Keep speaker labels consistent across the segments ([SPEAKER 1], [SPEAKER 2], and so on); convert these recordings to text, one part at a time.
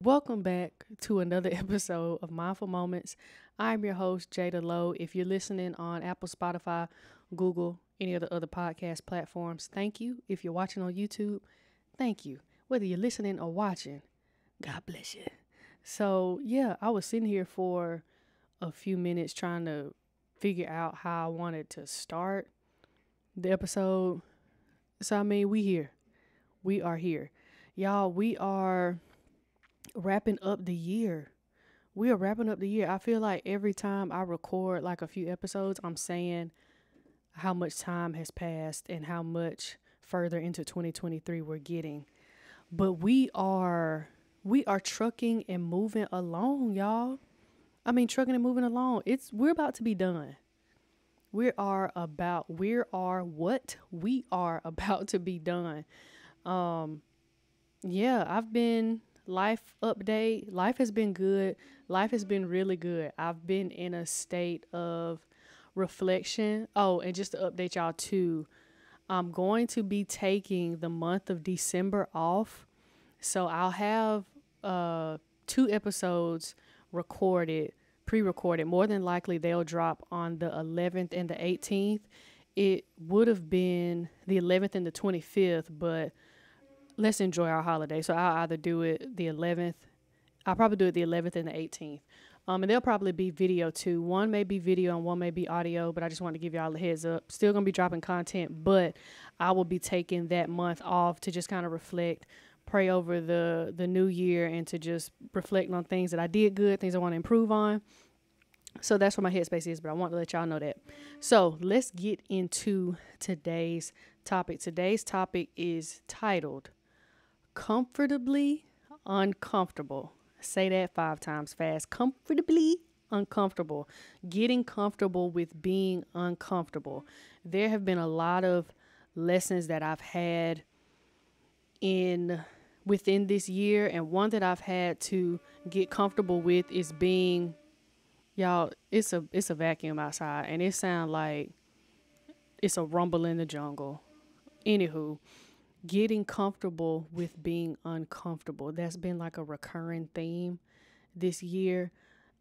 [SPEAKER 1] Welcome back to another episode of Mindful Moments. I'm your host, Jada Lowe. If you're listening on Apple, Spotify, Google, any of the other podcast platforms, thank you. If you're watching on YouTube, thank you. Whether you're listening or watching, God bless you. So, yeah, I was sitting here for a few minutes trying to figure out how I wanted to start the episode. So, we here. We are here. Y'all, we are wrapping up the year. We are wrapping up the year. I feel like every time I record like a few episodes, I'm saying how much time has passed and how much further into 2023 we're getting. But we are trucking and moving along, y'all. Trucking and moving along. We're about to be done. We are about to be done. I've been life update. Life has been good. Life has been really good. I've been in a state of reflection. Oh, and just to update y'all too, I'm going to be taking the month of December off. So I'll have 2 episodes recorded, pre-recorded. More than likely they'll drop on the 11th and the 18th. It would have been the 11th and the 25th, but let's enjoy our holiday. So I'll either do it the 11th. I'll probably do it the 11th and the 18th. And there'll probably be video too. One may be video and one may be audio, but I just want to give y'all a heads up. Still going to be dropping content, but I will be taking that month off to just kind of reflect, pray over the new year, and to just reflect on things that I did good, things I want to improve on. So that's where my headspace is, but I want to let y'all know that. So let's get into today's topic. Today's topic is titled Comfortably Uncomfortable. Say that 5 times fast. Comfortably uncomfortable. Getting comfortable with being uncomfortable. There have been a lot of lessons that I've had within this year, and one that I've had to get comfortable with is being, y'all, it's a vacuum outside, and it sounds like it's a rumble in the jungle. Anywho, getting comfortable with being uncomfortable. That's been like a recurring theme this year.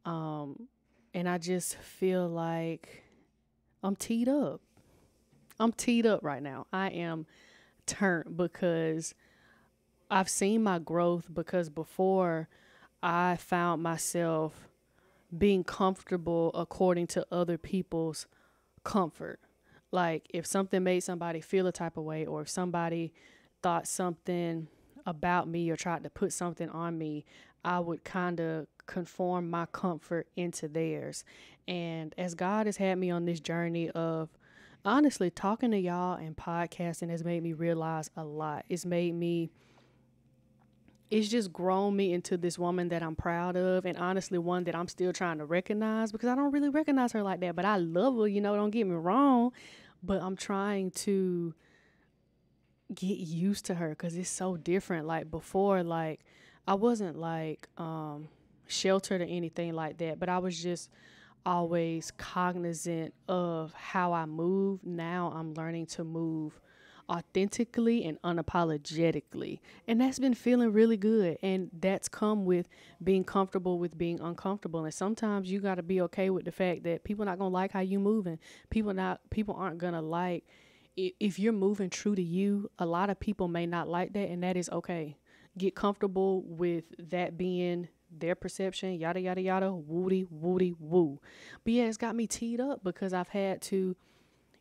[SPEAKER 1] And I just feel like I'm teed up. I'm teed up right now. I am turned because I've seen my growth, because before I found myself being comfortable according to other people's comfort. Like if something made somebody feel a type of way, or if somebody thought something about me or tried to put something on me, I would kind of conform my comfort into theirs. And as God has had me on this journey of honestly talking to y'all and podcasting has made me realize a lot. It's just grown me into this woman that I'm proud of, and honestly one that I'm still trying to recognize, because I don't really recognize her like that, but I love her, don't get me wrong, but I'm trying to get used to her because it's so different. Like before, like I wasn't like sheltered or anything like that, but I was just always cognizant of how I move. Now I'm learning to move authentically and unapologetically, and that's been feeling really good. And that's come with being comfortable with being uncomfortable. And sometimes you got to be okay with the fact that people not gonna like how you moving. People aren't gonna like if you're moving true to you. A lot of people may not like that, and that is okay. Get comfortable with that being their perception, yada yada yada, woody woo. But yeah, it's got me teed up because I've had to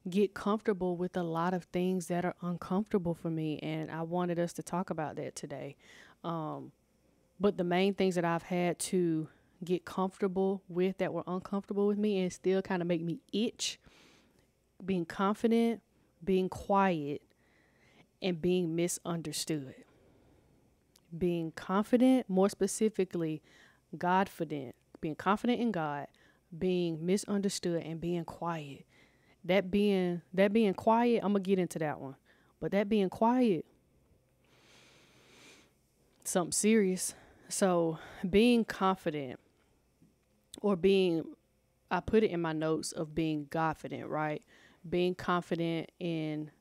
[SPEAKER 1] get comfortable with a lot of things that are uncomfortable for me, and I wanted us to talk about that today. But the main things that I've had to get comfortable with that were uncomfortable with me and still kind of make me itch: being confident, being quiet, and being misunderstood. Being confident, more specifically, Godfident, being confident in God, being misunderstood, and being quiet. That being quiet, I'm going to get into that one. But that being quiet, something serious. So being confident, or I put it in my notes of being Godfident, right? Being confident in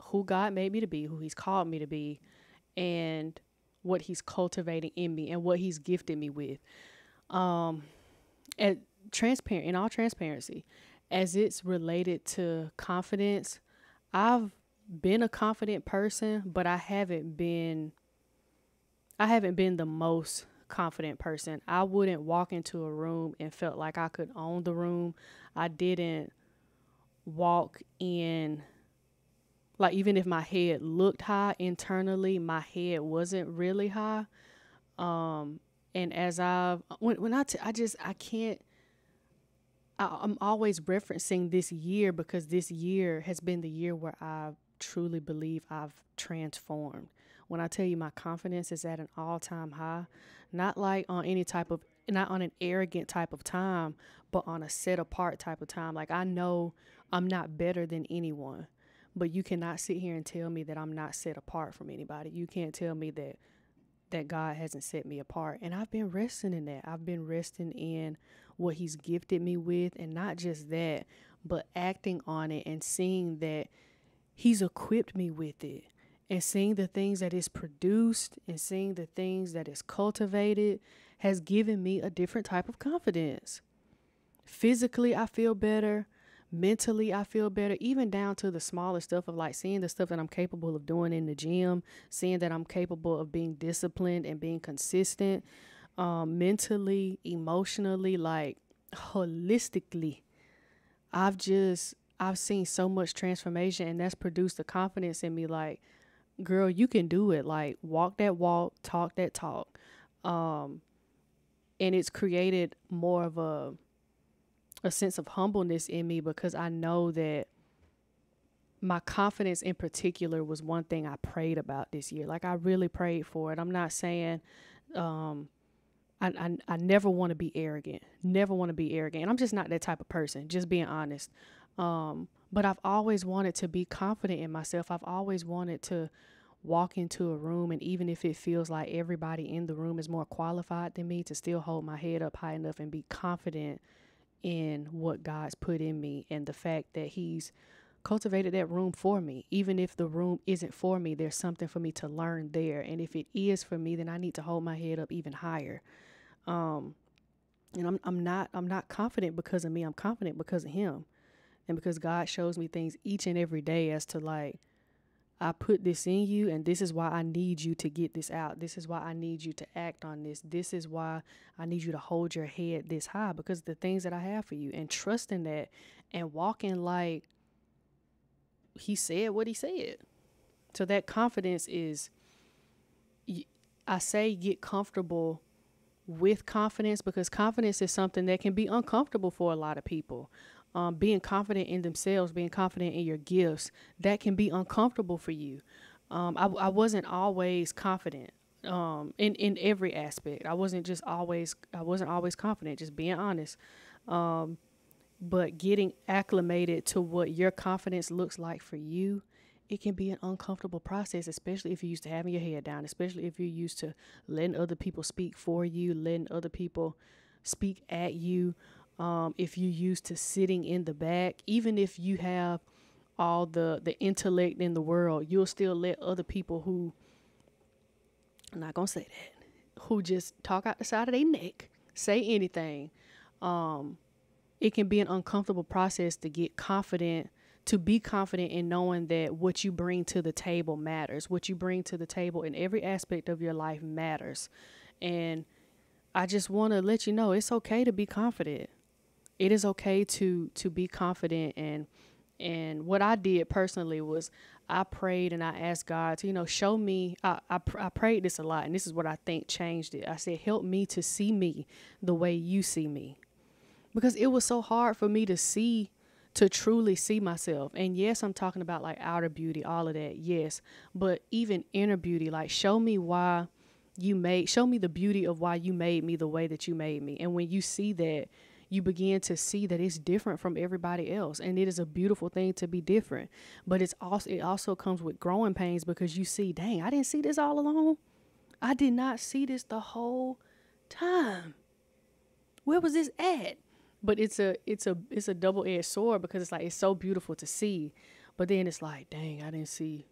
[SPEAKER 1] who God made me to be, who he's called me to be, and what he's cultivating in me and what he's gifted me with. At transparent, in all transparency, as it's related to confidence, I've been a confident person, but I haven't been the most confident person. I wouldn't walk into a room and felt like I could own the room. I didn't walk in, like, even if my head looked high internally, my head wasn't really high. And as I can't, I'm always referencing this year because this year has been the year where I truly believe I've transformed. When I tell you my confidence is at an all-time high, not like on any type of, not on an arrogant type of time, but on a set apart type of time. Like, I know I'm not better than anyone, but you cannot sit here and tell me that I'm not set apart from anybody. You can't tell me that God hasn't set me apart. And I've been resting in that. I've been resting in what he's gifted me with. And not just that, but acting on it and seeing that he's equipped me with it, and seeing the things that is produced and seeing the things that is cultivated has given me a different type of confidence. Physically, I feel better. Mentally, I feel better, even down to the smallest stuff of like seeing the stuff that I'm capable of doing in the gym, seeing that I'm capable of being disciplined and being consistent, mentally, emotionally, like holistically. I've seen so much transformation, and that's produced the confidence in me. Like, girl, you can do it. Like, walk that walk, talk that talk. And it's created more of a sense of humbleness in me because I know that my confidence in particular was one thing I prayed about this year. Like, I really prayed for it. I'm not saying I never want to be arrogant. Never want to be arrogant. And I'm just not that type of person, just being honest. But I've always wanted to be confident in myself. I've always wanted to walk into a room, and even if it feels like everybody in the room is more qualified than me, to still hold my head up high enough and be confident in what God's put in me and the fact that he's cultivated that room for me. Even if the room isn't for me, there's something for me to learn there. And if it is for me, then I need to hold my head up even higher. And I'm not confident because of me. I'm confident because of him. And because God shows me things each and every day as to, like, I put this in you, and this is why I need you to get this out. This is why I need you to act on this. This is why I need you to hold your head this high, because the things that I have for you, and trusting that and walking like he said what he said. So that confidence is, I say get comfortable with confidence, because confidence is something that can be uncomfortable for a lot of people. Being confident in themselves, being confident in your gifts, that can be uncomfortable for you. I wasn't always confident in every aspect. I wasn't always confident, just being honest. But getting acclimated to what your confidence looks like for you, it can be an uncomfortable process, especially if you're used to having your head down, especially if you're used to letting other people speak for you, letting other people speak at you. If you're used to sitting in the back, even if you have all the intellect in the world, you'll still let other people who, I'm not going to say that, who just talk out the side of their neck, say anything. It can be an uncomfortable process to get confident, to be confident in knowing that what you bring to the table matters. What you bring to the table in every aspect of your life matters. And I just want to let you know, it's okay to be confident. It is okay to be confident. And what I did personally was I prayed and I asked God to, show me. I prayed this a lot, and this is what I think changed it. I said, help me to see me the way you see me. Because it was so hard for me to truly see myself. And yes, I'm talking about like outer beauty, all of that. Yes. But even inner beauty, like show me the beauty of why you made me the way that you made me. And when you see that, you begin to see that it's different from everybody else. And it is a beautiful thing to be different. But it also comes with growing pains, because you see, dang, I didn't see this all along. I did not see this the whole time. Where was this at? But it's a double-edged sword, because it's like, it's so beautiful to see. But then it's like, dang, I didn't see.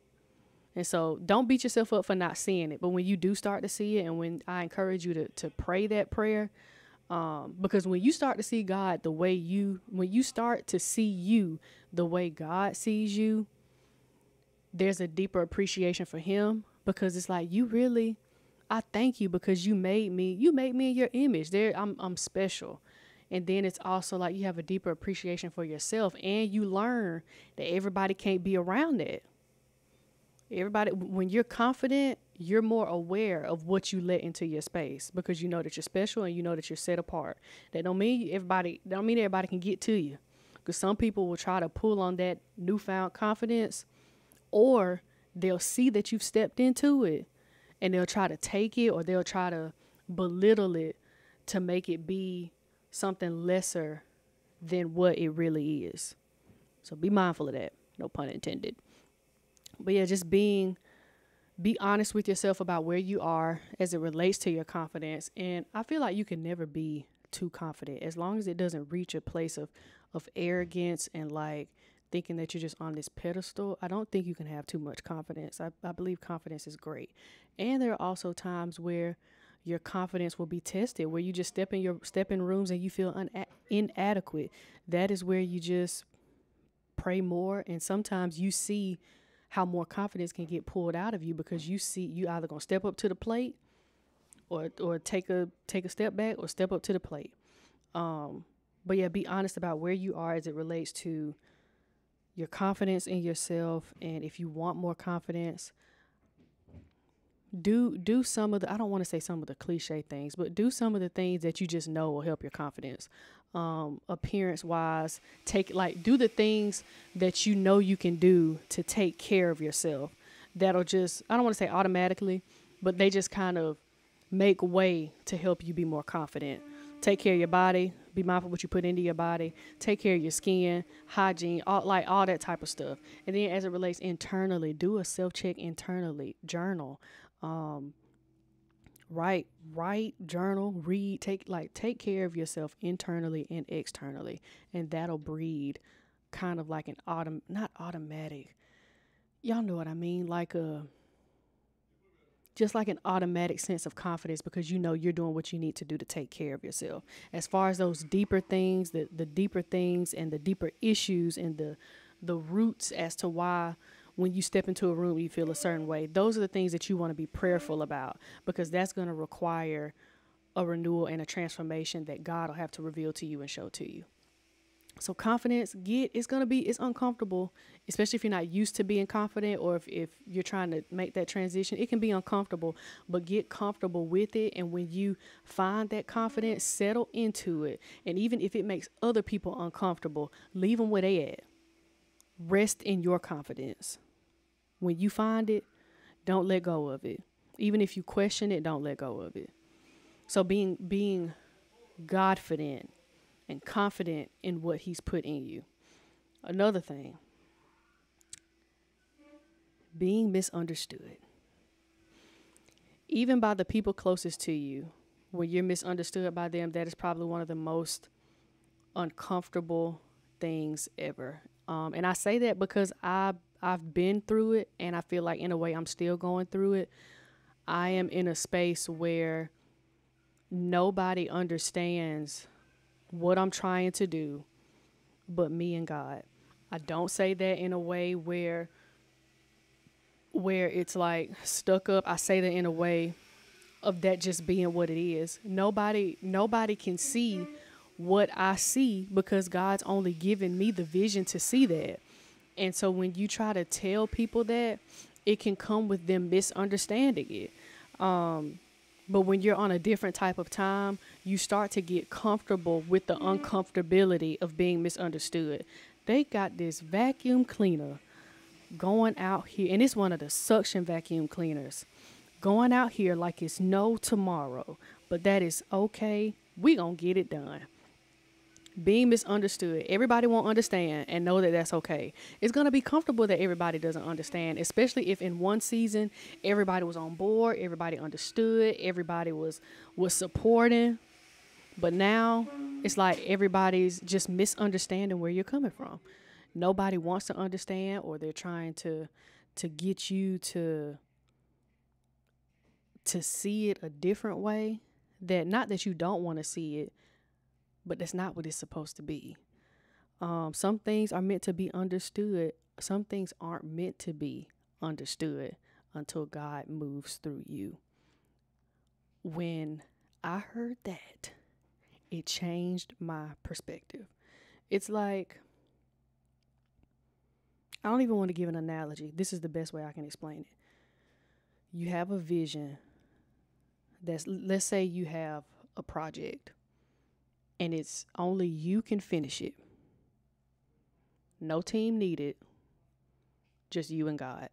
[SPEAKER 1] And so don't beat yourself up for not seeing it. But when you do start to see it, and when I encourage you to pray that prayer, because when you start to see God the way when you start to see you the way God sees you, there's a deeper appreciation for him, because it's like, I thank you because you made me in your image. I'm special. And then it's also like you have a deeper appreciation for yourself, and you learn that everybody can't be around that. Everybody, when you're confident, you're more aware of what you let into your space, because you know that you're special and you know that you're set apart. That don't mean everybody can get to you, because some people will try to pull on that newfound confidence, or they'll see that you've stepped into it and they'll try to take it, or they'll try to belittle it to make it be something lesser than what it really is. So be mindful of that. No pun intended. But yeah, just be honest with yourself about where you are as it relates to your confidence. And I feel like you can never be too confident, as long as it doesn't reach a place of arrogance and like thinking that you're just on this pedestal. I don't think you can have too much confidence. I believe confidence is great. And there are also times where your confidence will be tested, where you just step in rooms and you feel inadequate. That is where you just pray more. And sometimes you see how more confidence can get pulled out of you, because you either gonna step up to the plate or take a step back or step up to the plate. But yeah, be honest about where you are as it relates to your confidence in yourself. And if you want more confidence, do some of the, I don't want to say some of the cliche things, but do some of the things that you just know will help your confidence. Appearance wise, do the things that you know you can do to take care of yourself. That'll just, I don't want to say automatically, but they just kind of make way to help you be more confident. Take care of your body. Be mindful what you put into your body. Take care of your skin, hygiene, all that type of stuff. And then as it relates internally, do a self-check internally. Journal. Write, journal, read, take care of yourself internally and externally. And that'll breed kind of like not automatic. Y'all know what I mean? Just like an automatic sense of confidence, because you know you're doing what you need to do to take care of yourself. As far as those deeper things, the deeper things and the deeper issues and the roots as to why when you step into a room you feel a certain way, those are the things that you want to be prayerful about, because that's going to require a renewal and a transformation that God will have to reveal to you and show to you. So confidence, it's uncomfortable, especially if you're not used to being confident, or if you're trying to make that transition. It can be uncomfortable, but get comfortable with it. And when you find that confidence, settle into it. And even if it makes other people uncomfortable, leave them where they at. Rest in your confidence. When you find it, don't let go of it. Even if you question it, don't let go of it. So being Godfident and confident in what he's put in you. Another thing, being misunderstood. Even by the people closest to you, when you're misunderstood by them, that is probably one of the most uncomfortable things ever. And I say that because I've been through it, and I feel like in a way I'm still going through it. I am in a space where nobody understands what I'm trying to do but me and God. I don't say that in a way where it's like stuck up. I say that in a way of that just being what it is. Nobody can see what I see, because God's only given me the vision to see that. And so when you try to tell people that, it can come with them misunderstanding it. But when you're on a different type of time, you start to get comfortable with the uncomfortability of being misunderstood. They got this vacuum cleaner going out here, and it's one of the suction vacuum cleaners, going out here like it's no tomorrow. But that is okay. We gonna get it done. Being misunderstood. Everybody won't understand, and know that that's okay. It's going to be comfortable that everybody doesn't understand, especially if in one season everybody was on board, everybody understood, everybody was supporting. But now it's like everybody's just misunderstanding where you're coming from. Nobody wants to understand, or they're trying to to get you to see it a different way, that not that you don't want to see it, but that's not what it's supposed to be. Some things are meant to be understood. Some things aren't meant to be understood until God moves through you. When I heard that, it changed my perspective. It's like, I don't even want to give an analogy. This is the best way I can explain it. You have a vision let's say you have a project and it's only you can finish it. No team needed, just you and God.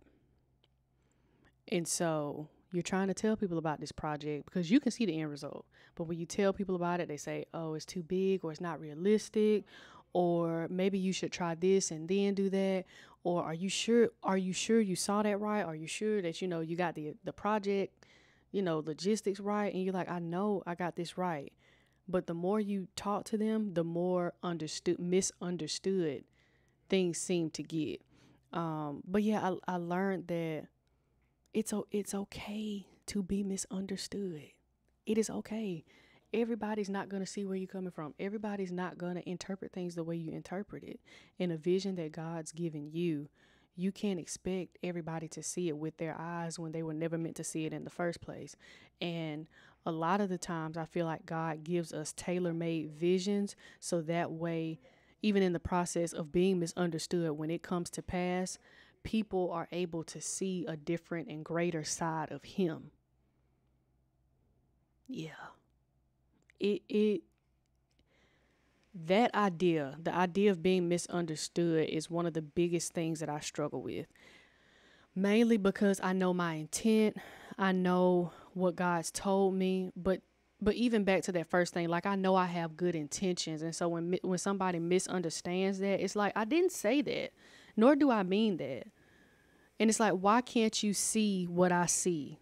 [SPEAKER 1] And so you're trying to tell people about this project because you can see the end result. But when you tell people about it, they say, oh, it's too big, or it's not realistic, or maybe you should try this and then do that. Or are you sure you saw that right? Are you sure that, you got the project, logistics right? And you're like, I know I got this right. But the more you talk to them, the more misunderstood things seem to get. But yeah, I learned that it's okay to be misunderstood. It is okay. Everybody's not going to see where you're coming from. Everybody's not going to interpret things the way you interpret it. In a vision that God's given you, you can't expect everybody to see it with their eyes when they were never meant to see it in the first place. And a lot of the times I feel like God gives us tailor-made visions so that way, even in the process of being misunderstood, when it comes to pass, people are able to see a different and greater side of him. Yeah. That idea, the idea of being misunderstood, is one of the biggest things that I struggle with. Mainly because I know my intent. I know what God's told me, but even back to that first thing, like I know I have good intentions. And so when somebody misunderstands that, it's like, I didn't say that, nor do I mean that. And it's like, why can't you see what I see?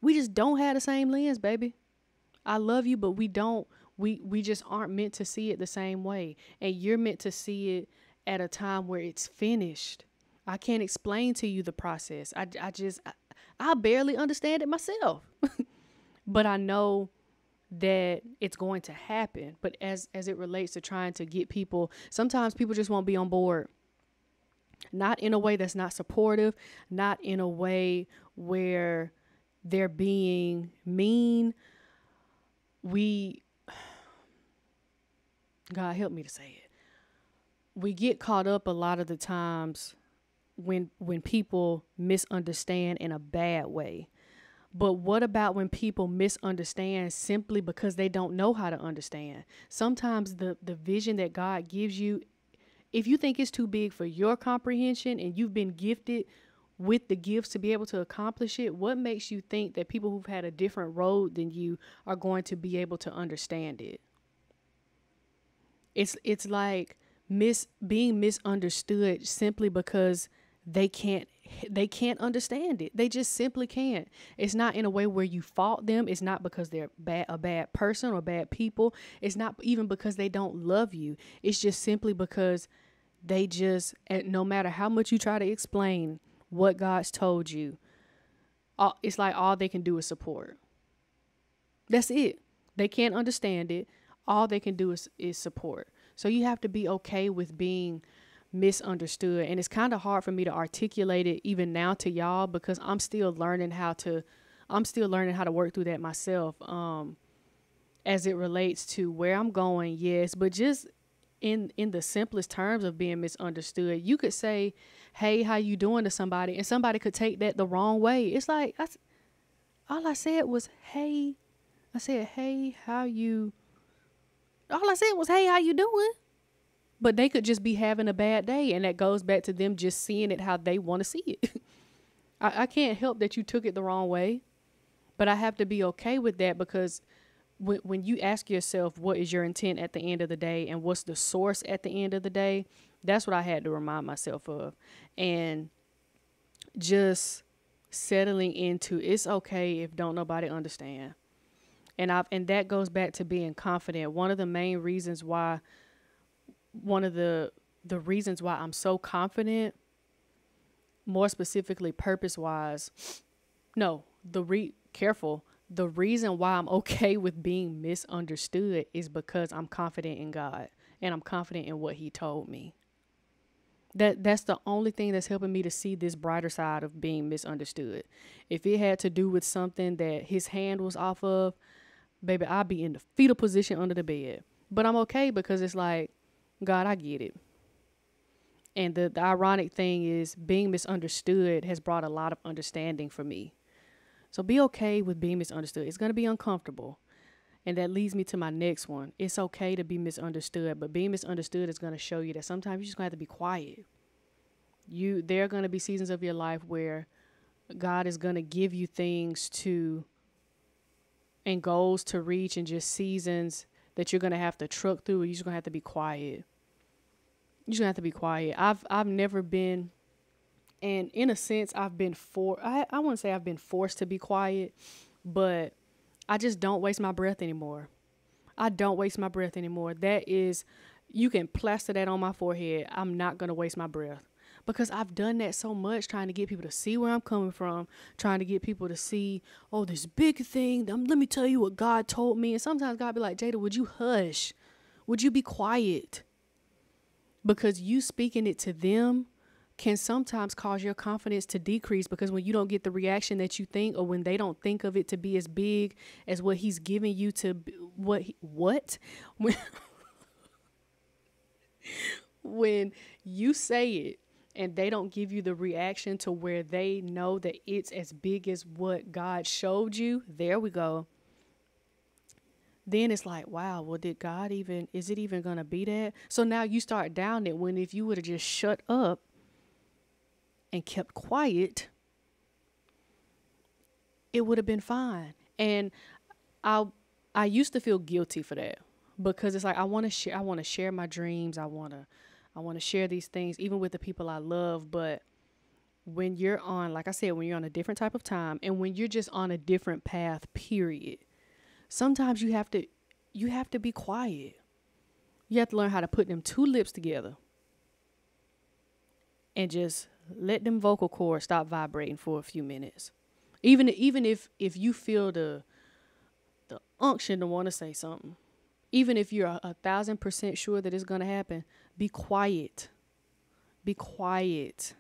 [SPEAKER 1] We just don't have the same lens, baby. I love you, but we don't. We just aren't meant to see it the same way. And you're meant to see it at a time where it's finished. I can't explain to you the process. I barely understand it myself. But I know that it's going to happen. But as it relates to trying to get people, sometimes people just won't be on board. Not in a way that's not supportive, not in a way where they're being mean. God help me to say it. We get caught up a lot of the times when people misunderstand in a bad way. But what about when people misunderstand simply because they don't know how to understand? Sometimes the vision that God gives you, if you think it's too big for your comprehension and you've been gifted with the gifts to be able to accomplish it, what makes you think that people who've had a different road than you are going to be able to understand it? It's like being misunderstood simply because they can't understand it. They just simply can't. It's not in a way where you fault them. It's not because they're a bad person or bad people. It's not even because they don't love you. It's just simply because they just, no matter how much you try to explain what God's told you, it's like all they can do is support. That's it. They can't understand it. All they can do is support. So you have to be okay with being misunderstood. And it's kind of hard for me to articulate it even now to y'all because I'm still learning how to work through that myself. As it relates to where I'm going, yes, but just in the simplest terms of being misunderstood, you could say, hey, how you doing to somebody, and somebody could take that the wrong way. It's like, all I said was, hey. I said, hey, all I said was, hey, how you doing? But they could just be having a bad day, and that goes back to them just seeing it how they want to see it. I can't help that you took it the wrong way, but I have to be okay with that because when you ask yourself what is your intent at the end of the day and what's the source at the end of the day, that's what I had to remind myself of. And just settling into, it's okay if don't nobody understand. And that goes back to being confident. One of the reasons why I'm so confident, more specifically, purpose wise, no, careful. The reason why I'm okay with being misunderstood is because I'm confident in God and I'm confident in what he told me. That's the only thing that's helping me to see this brighter side of being misunderstood. If it had to do with something that his hand was off of, baby, I'd be in the fetal position under the bed. But I'm okay because it's like, God, I get it. And the ironic thing is being misunderstood has brought a lot of understanding for me. So be okay with being misunderstood. It's going to be uncomfortable. And that leads me to my next one. It's okay to be misunderstood, but being misunderstood is going to show you that sometimes you're just going to have to be quiet. There are going to be seasons of your life where God is going to give you things to and goals to reach, and just seasons that you're going to have to truck through. You're just going to have to be quiet. You're just going to have to be quiet. I've never been, and in a sense, I wouldn't say I've been forced to be quiet, but I just don't waste my breath anymore. I don't waste my breath anymore. You can plaster that on my forehead. I'm not going to waste my breath. Because I've done that so much, trying to get people to see where I'm coming from, trying to get people to see, oh, this big thing. Let me tell you what God told me. And sometimes God be like, Jada, would you hush? Would you be quiet? Because you speaking it to them can sometimes cause your confidence to decrease, because when you don't get the reaction that you think, or when they don't think of it to be as big as what he's giving you to when you say it and they don't give you the reaction to where they know that it's as big as what God showed you, there we go. Then it's like, wow, well, is it even going to be that? So now you start down it, when if you would have just shut up and kept quiet, it would have been fine. And I used to feel guilty for that, because it's like, I want to share my dreams. I want to share these things even with the people I love. But when you're on, like I said, when you're on a different type of time, and when you're just on a different path, period, sometimes you have to be quiet. You have to learn how to put them two lips together and just let them vocal cords stop vibrating for a few minutes. Even if you feel the unction to want to say something, even if you're 1,000% sure that it's going to happen, be quiet. Be quiet.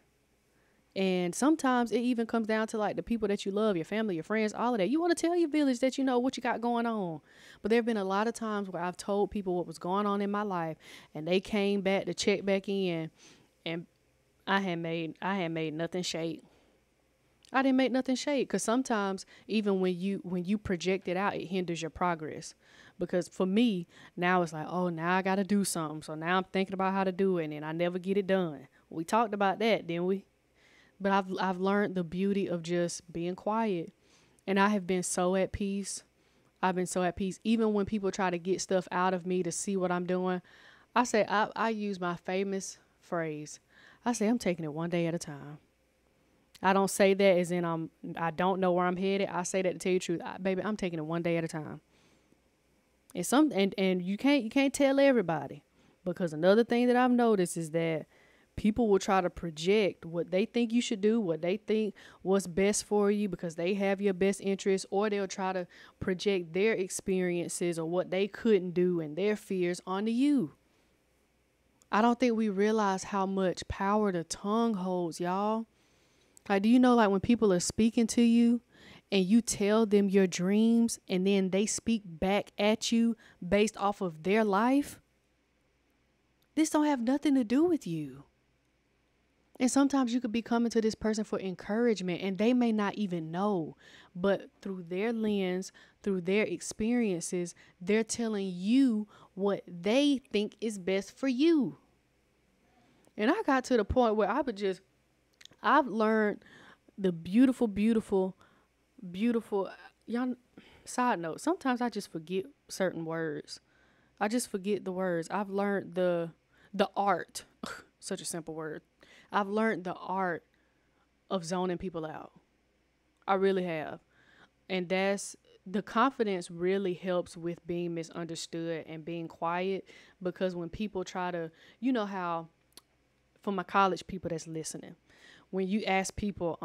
[SPEAKER 1] And sometimes it even comes down to like the people that you love, your family, your friends, all of that. You want to tell your village that you know what you got going on. But there have been a lot of times where I've told people what was going on in my life, and they came back to check back in, and I had made nothing shake. I didn't make nothing shake, because sometimes even when you project it out, it hinders your progress. Because for me, now it's like, oh, now I got to do something. So now I'm thinking about how to do it, and I never get it done. We talked about that, didn't we? But I've learned the beauty of just being quiet, and I have been so at peace. I've been so at peace. Even when people try to get stuff out of me to see what I'm doing, I use my famous phrase. I say, I'm taking it one day at a time. I don't say that as in I don't know where I'm headed. I say that to tell you the truth. Baby, I'm taking it one day at a time. And you can't tell everybody, because another thing that I've noticed is that people will try to project what they think you should do, what they think what's best for you, because they have your best interest, or they'll try to project their experiences or what they couldn't do and their fears onto you. I don't think we realize how much power the tongue holds, y'all. Like, do you know, like when people are speaking to you and you tell them your dreams and then they speak back at you based off of their life? This don't have nothing to do with you. And sometimes you could be coming to this person for encouragement and they may not even know, but through their lens, through their experiences, they're telling you what they think is best for you. And I got to the point where I've learned the beautiful, y'all, side note, sometimes I just forget certain words. I just forget the words. I've learned the art, such a simple word. I've learned the art of zoning people out. I really have. And the confidence really helps with being misunderstood and being quiet, because when people try to, you know how, for my college people that's listening, when you ask people,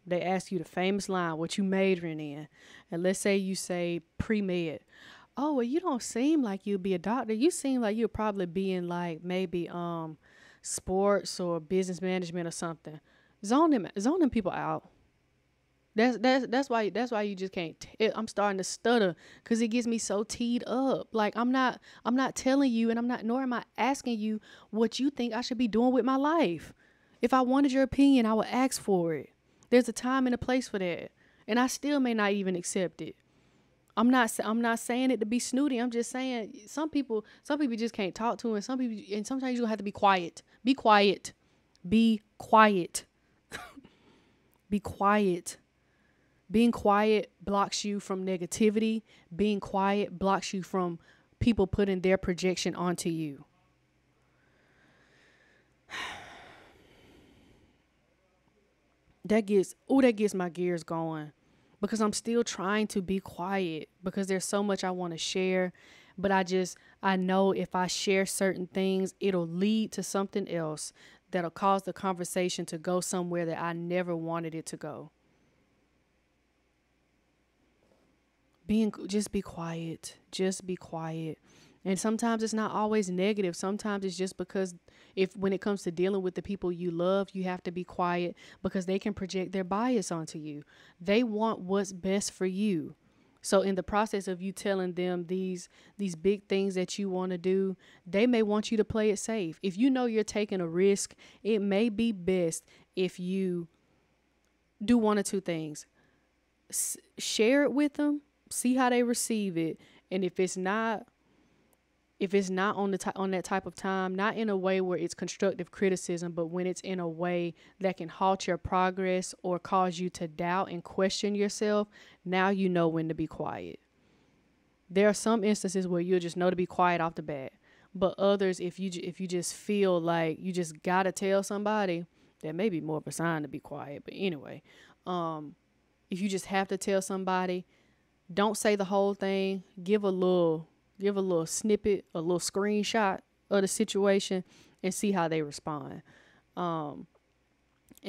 [SPEAKER 1] they ask you the famous line, what you majoring in. And let's say you say pre-med. Oh, well, you don't seem like you'd be a doctor. You seem like you'd probably be in like maybe sports or business management or something. Zone them people out. That's why you just can't. I'm starting to stutter because it gets me so teed up. Like I'm not telling you, and nor am I asking you what you think I should be doing with my life. If I wanted your opinion, I would ask for it. There's a time and a place for that, and I still may not even accept it. I'm not saying it to be snooty. I'm just saying some people just can't talk to, and sometimes you'll have to be quiet. Be quiet. Be quiet. Be quiet. Being quiet blocks you from negativity. Being quiet blocks you from people putting their projection onto you. That gets my gears going because I'm still trying to be quiet because there's so much I want to share, but I know if I share certain things, it'll lead to something else that'll cause the conversation to go somewhere that I never wanted it to go. Just be quiet. Just be quiet. And sometimes it's not always negative. Sometimes it's just because if when it comes to dealing with the people you love, you have to be quiet because they can project their bias onto you. They want what's best for you. So in the process of you telling them these big things that you want to do, they may want you to play it safe. If you know you're taking a risk, it may be best if you do one or two things. Share it with them, see how they receive it, and if it's not on that type of time, not in a way where it's constructive criticism, but when it's in a way that can halt your progress or cause you to doubt and question yourself, now you know when to be quiet. There are some instances where you'll just know to be quiet off the bat, but others, if you just feel like you just gotta tell somebody, that may be more of a sign to be quiet. But anyway, if you just have to tell somebody, don't say the whole thing. Give a little snippet, a little screenshot of the situation and see how they respond. And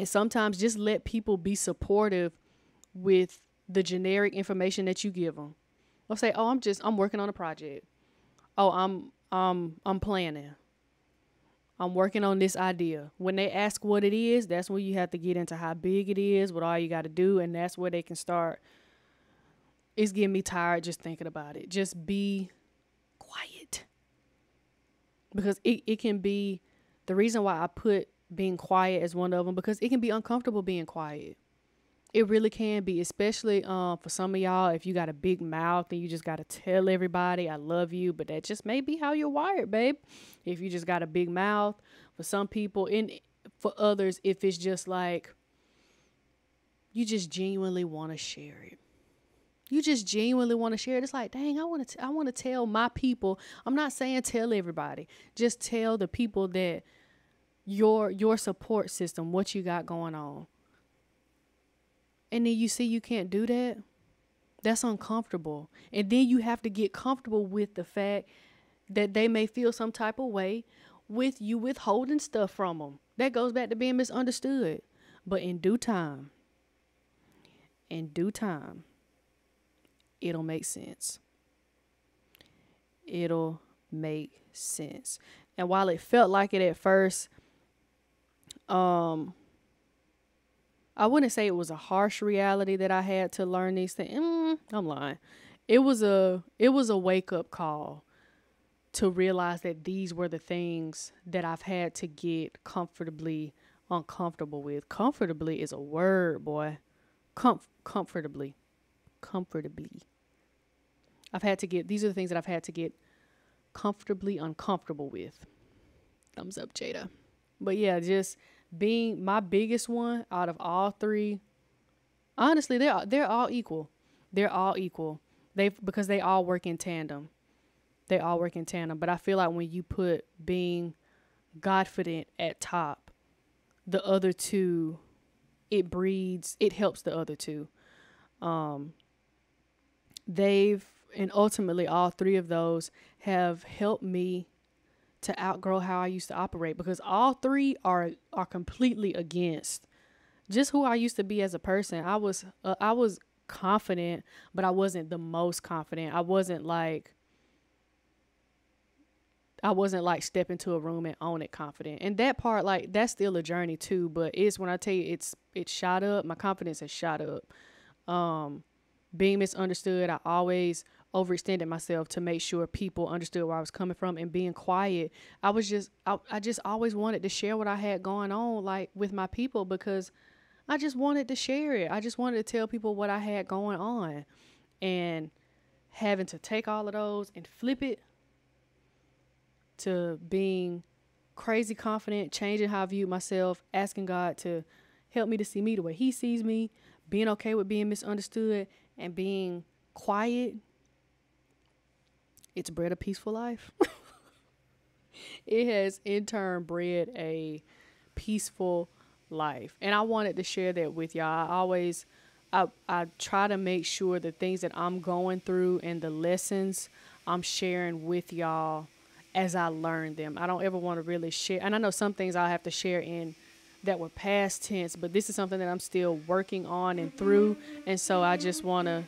[SPEAKER 1] sometimes just let people be supportive with the generic information that you give them. They'll say, "Oh, I'm working on a project. Oh, I'm planning. I'm working on this idea." When they ask what it is, that's when you have to get into how big it is, what all you got to do, and that's where they can start. It's getting me tired just thinking about it. Just be quiet. Because it can be the reason why I put being quiet as one of them, because it can be uncomfortable being quiet. It really can be, especially for some of y'all, if you got a big mouth and you just got to tell everybody I love you, but that just may be how you're wired, babe. If you just got a big mouth, for some people, and for others, if it's just like you just genuinely want to share it. You just genuinely want to share it. It's like, dang, I want to tell my people. I'm not saying tell everybody. Just tell the people that your support system, what you got going on. And then you see you can't do that. That's uncomfortable. And then you have to get comfortable with the fact that they may feel some type of way with you withholding stuff from them. That goes back to being misunderstood. But in due time, it'll make sense. It'll make sense. And while it felt like it at first, I wouldn't say it was a harsh reality that I had to learn these things. I'm lying. It was a wake up call to realize that these were the things that I've had to get comfortably uncomfortable with. Comfortably is a word, boy. Comfortably. These are the things that I've had to get comfortably uncomfortable with. Thumbs up, Jada. But yeah, just being my biggest one out of all three. Honestly, they're all equal. They're all equal. Because they all work in tandem. They all work in tandem. But I feel like when you put being confident at top, the other two, it helps the other two. And ultimately all three of those have helped me to outgrow how I used to operate, because all three are completely against just who I used to be as a person. I was confident, but I wasn't the most confident. I wasn't like step into a room and own it confident. And that part, like, that's still a journey too, but it's when I tell you it's shot up, my confidence has shot up. Being misunderstood, I always overextended myself to make sure people understood where I was coming from. And being quiet, I just always wanted to share what I had going on, like, with my people, because I just wanted to share it. I just wanted to tell people what I had going on. And having to take all of those and flip it to being crazy confident, changing how I viewed myself, asking God to help me to see me the way he sees me, being okay with being misunderstood, and being quiet. It's bred a peaceful life. It has in turn bred a peaceful life. And I wanted to share that with y'all. I try to make sure the things that I'm going through and the lessons I'm sharing with y'all as I learn them. I don't ever want to really share. And I know some things I'll have to share in that were past tense, but this is something that I'm still working on and through. And so I just want to,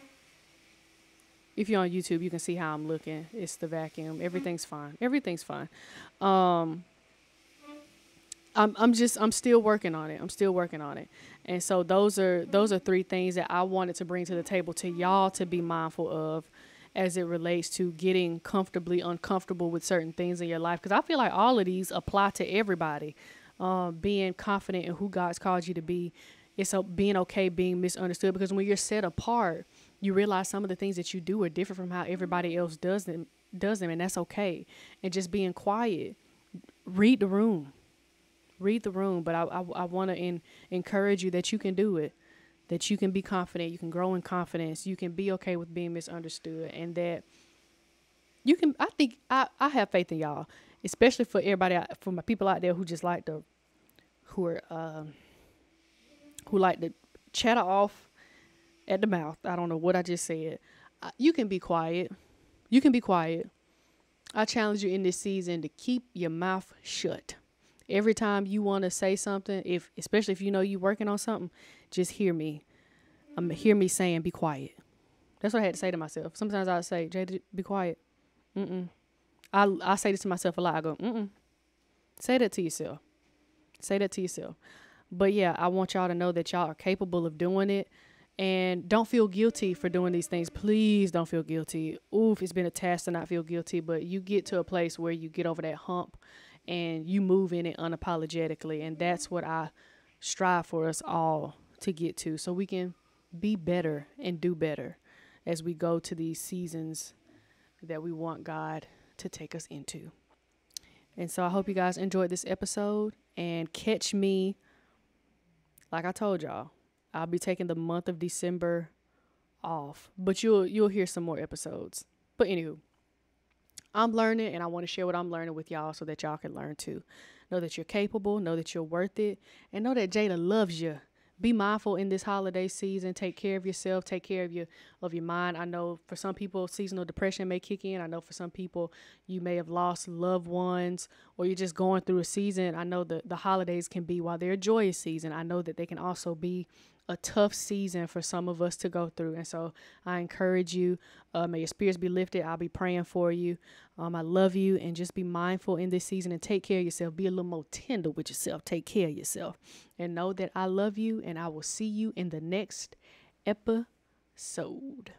[SPEAKER 1] if you're on YouTube, you can see how I'm looking. It's the vacuum. Everything's fine. Everything's fine. I'm still working on it. I'm still working on it. And so those are three things that I wanted to bring to the table to y'all to be mindful of as it relates to getting comfortably uncomfortable with certain things in your life. Because I feel like all of these apply to everybody. Being confident in who God's called you to be. It's being okay being misunderstood, because when you're set apart, you realize some of the things that you do are different from how everybody else does them, and that's okay. And just being quiet. Read the room. But I want to encourage you that you can do it, that you can be confident, you can grow in confidence, you can be okay with being misunderstood, and that you can. I think I have faith in y'all, especially for everybody, for my people out there who just like to, who like to chatter off at the mouth. I don't know what I just said. You can be quiet. You can be quiet. I challenge you in this season to keep your mouth shut. Every time you want to say something, especially if you know you're working on something, just hear me. Hear me saying, be quiet. That's what I had to say to myself. Sometimes I would say, Jay, be quiet. I say this to myself a lot. I go, say that to yourself. Say that to yourself. But yeah, I want y'all to know that y'all are capable of doing it. And don't feel guilty for doing these things. Please don't feel guilty. Oof, it's been a task to not feel guilty. But you get to a place where you get over that hump and you move in it unapologetically. And that's what I strive for us all to get to, so we can be better and do better as we go to these seasons that we want God to take us into. And so I hope you guys enjoyed this episode, and catch me, like I told y'all, I'll be taking the month of December off, but you'll hear some more episodes. But anywho, I'm learning, and I want to share what I'm learning with y'all so that y'all can learn too. Know that you're capable, know that you're worth it, and know that Jada loves you. Be mindful in this holiday season. Take care of yourself. Take care of your mind. I know for some people, seasonal depression may kick in. I know for some people, you may have lost loved ones, or you're just going through a season. I know the holidays can be, while they're a joyous season, I know that they can also be a tough season for some of us to go through. And so I encourage you, may your spirits be lifted. I'll be praying for you. I love you, and just be mindful in this season and take care of yourself. Be a little more tender with yourself. Take care of yourself, and know that I love you, and I will see you in the next episode.